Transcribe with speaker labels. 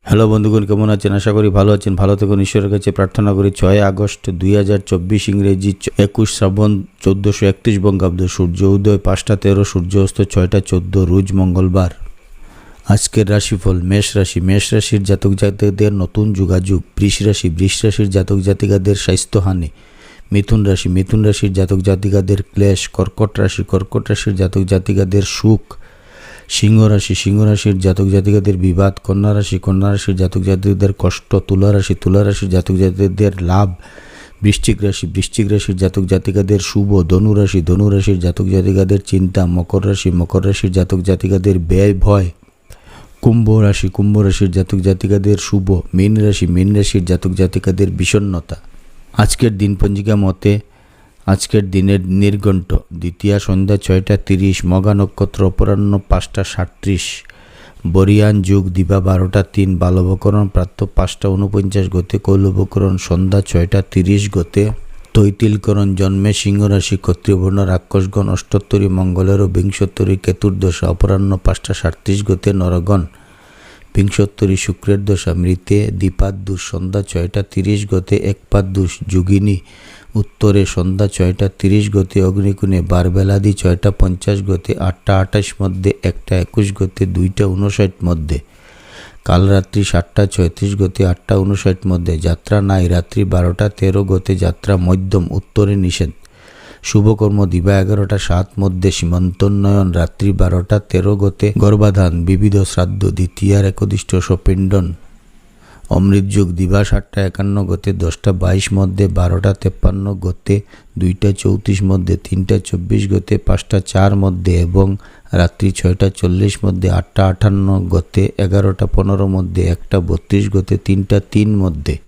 Speaker 1: Hello বন্ধুগণ, কেমন আছেন? আশা করি ভালো আছেন। ভালো থেকুন, ঈশ্বরের কাছে প্রার্থনা করি। 6 আগস্ট 2024 ইংরেজি 21 শ্রাবণ 1431 বঙ্গাব্দ। সূর্য উদয় 5টা 13, সূর্য অস্ত 6টা 14, রোজ মঙ্গলবার। আজকের রাশিফল: মেষ রাশি। মেষ রাশির জাতক জাতিকাদের নতুন যোগাযোগ। বৃষ রাশির জাতক জাতিকাদের স্বাস্থ্যহানি। মিথুন রাশির জাতক জাতিকাদের ক্লেশ। কর্কট রাশির জাতক জাতিকাদের সুখ। সিংহ রাশির জাতক জাতিকাদের বিবাদ। কন্যা রাশির জাতক জাতিকাদের কষ্ট। তুলা রাশির জাতক জাতিকাদের লাভ। বৃশ্চিক রাশির জাতক জাতিকাদের শুভ। ধনু রাশির জাতক জাতিকাদের চিন্তা। মকর রাশির জাতক জাতিকাদের ব্যয় ভয়। কুম্ভ রাশির জাতক জাতিকাদের শুভ। মীন রাশির জাতক জাতিকাদের বিষণ্ণতা। আজকের দিন পঞ্জিকা মতে আজকের দিনের নির্ঘণ্ট: দ্বিতীয়া সন্ধ্যা 6টা 30, মঘা নক্ষত্র অপরাহ্ন 5টা 37, বরিয়ান যুগ দিবা 12টা 3, বালবকরণ প্রাতঃ 5টা 49 গতে, কৈলবকরণ সন্ধ্যা 6টা 30 গতে, তৈতিলকরণ জন্মে সিংহ রাশি, ক্ষত্রিয়বর্ণ রাক্ষসগণ, অষ্টোত্তরী মঙ্গলের ও বিংশোত্তরী কেতুর দশা অপরাহ্ন 5টা 37 গতে, নরগণ বিংশোত্তরী শুক্রের দশা, মৃতে দ্বিপাদুষ সন্ধ্যা 6টা 30 গতে, একপাদুষ যোগিনী উত্তরে সন্ধ্যা 6টা 30 গতে, অগ্নিকুণে বারবেলাদি 6টা 50 গতে, 8টা 28 মধ্যে, 1টা 21 গতে, 2টা 59 মধ্যে, কাল রাত্রি 7টা 36 গতে, 8টা 59 মধ্যে, যাত্রা নাই, রাত্রি 12টা 13 গতে, যাত্রা মধ্যম, উত্তরে নিষেধ। শুভকর্ম দিবা 11টা 7 মধ্যে, সীমন্তোন্নয়ন রাত্রি 12টা 13 গতে, গর্ভাধান, বিবিধ শ্রাদ্ধ, দ্বিতীয়ার একদিষ্ট সপিণ্ডন, অমৃতযোগ দিবা 7টা 51 গতে, 10টা 22 মধ্যে, 12টা 53 গতে, 2টা 34 মধ্যে, 3টা 24 গতে, 5টা 4 মধ্যে এবং রাত্রি 6টা 40 মধ্যে, 8টা 58 গতে, 11টা 15 মধ্যে, 1টা 32 গতে, 3টা 3 মধ্যে।